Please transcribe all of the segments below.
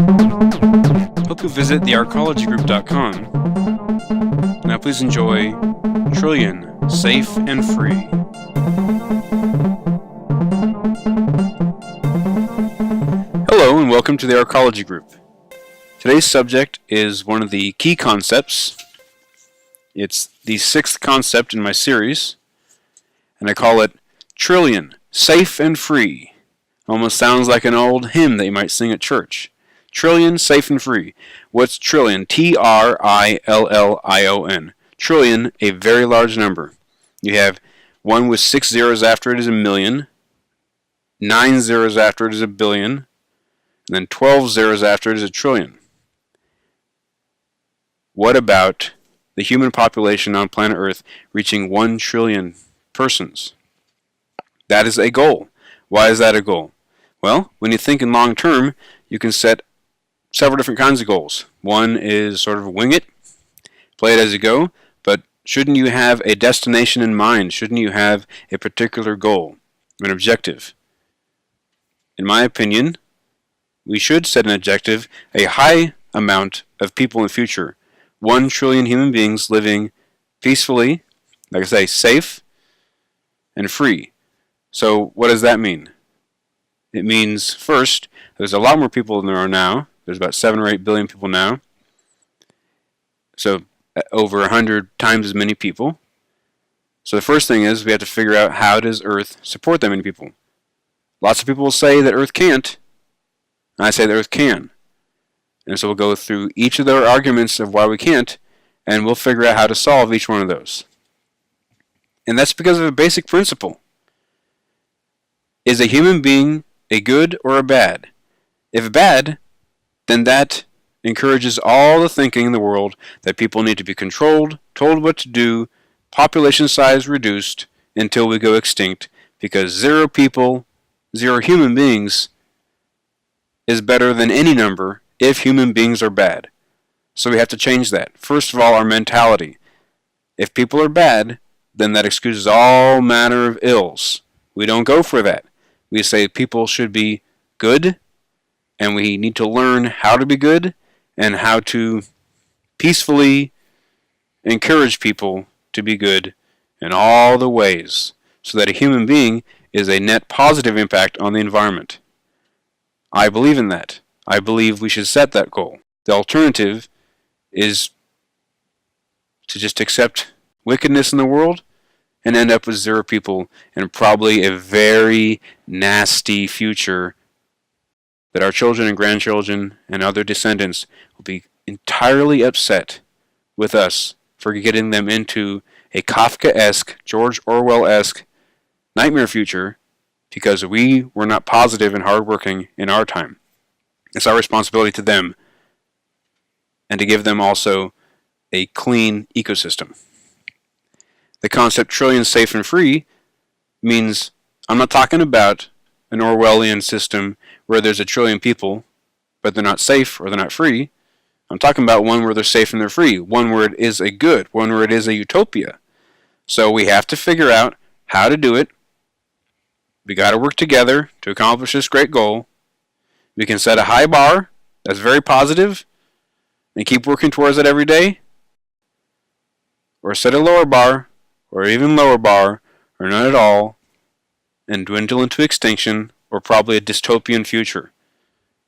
Hope you visit the arcologygroup.com. Now please enjoy Trillion, Safe and Free. Hello and welcome to the Arcology Group. Today's subject is one of the key concepts. It's the sixth concept in my series, and I call it Trillion, Safe and Free. Almost sounds like an old hymn that you might sing at church. Trillion, safe and free. What's trillion? T-R-I-L-L-I-O-N. Trillion, a very large number. You have one with 6 zeros after it is a million, 9 zeros after it is a billion, and then 12 zeros after it is a trillion. What about the human population on planet Earth reaching 1 trillion persons? That is a goal. Why is that a goal? Well, when you think in long term, you can set several different kinds of goals. One is sort of wing it, play it as you go, but shouldn't you have a destination in mind? Shouldn't you have a particular goal, an objective? In my opinion, we should set an objective, a high amount of people in the future. 1 trillion human beings living peacefully, like I say, safe and free. So what does that mean? It means, first, there's a lot more people than there are now. There's about 7 or 8 billion people now. So over 100 times as many people. So the first thing is we have to figure out, how does Earth support that many people? Lots of people will say that Earth can't. And I say that Earth can. And so we'll go through each of their arguments of why we can't, and we'll figure out how to solve each one of those. And that's because of a basic principle. Is a human being a good or a bad? If bad, then that encourages all the thinking in the world that people need to be controlled, told what to do, population size reduced until we go extinct, because 0 people, 0 human beings is better than any number if human beings are bad. So we have to change that. First of all, our mentality. If people are bad, then that excuses all manner of ills. We don't go for that. We say people should be good, and we need to learn how to be good and how to peacefully encourage people to be good in all the ways, so that a human being is a net positive impact on the environment. I believe in that. I believe we should set that goal. The alternative is to just accept wickedness in the world and end up with 0 people and probably a very nasty future that our children and grandchildren and other descendants will be entirely upset with us for getting them into a Kafkaesque, George Orwell-esque nightmare future because we were not positive and hardworking in our time. It's our responsibility to them and to give them also a clean ecosystem. The concept trillion, safe and free means I'm not talking about an Orwellian system where there's 1 trillion people but they're not safe or they're not free. I'm talking about one where they're safe and they're free, one where it is a good, one where it is a utopia. So we have to figure out how to do it. We got to work together to accomplish this great goal. We can set a high bar that's very positive and keep working towards it every day, or set a lower bar or even lower bar or none at all and dwindle into extinction or probably a dystopian future.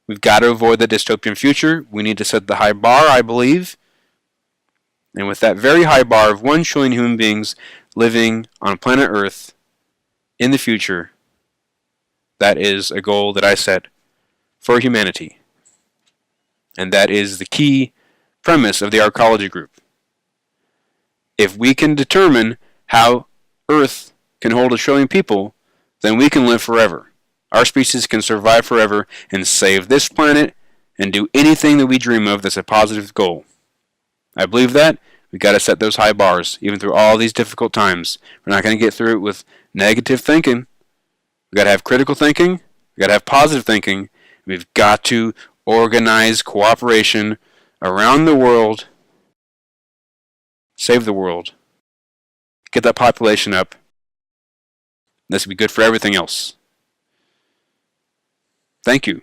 We've got to avoid the dystopian future. We need to set the high bar, I believe, and with that very high bar of 1 trillion human beings living on planet Earth in the future, that is a goal that I set for humanity. And that is the key premise of the Arcology Group. If we can determine how Earth can hold 1 trillion people, then we can live forever. Our species can survive forever and save this planet and do anything that we dream of that's a positive goal. I believe that. We've got to set those high bars, even through all these difficult times. We're not going to get through it with negative thinking. We've got to have critical thinking. We've got to have positive thinking. We've got to organize cooperation around the world, save the world, get that population up. This will be good for everything else. Thank you.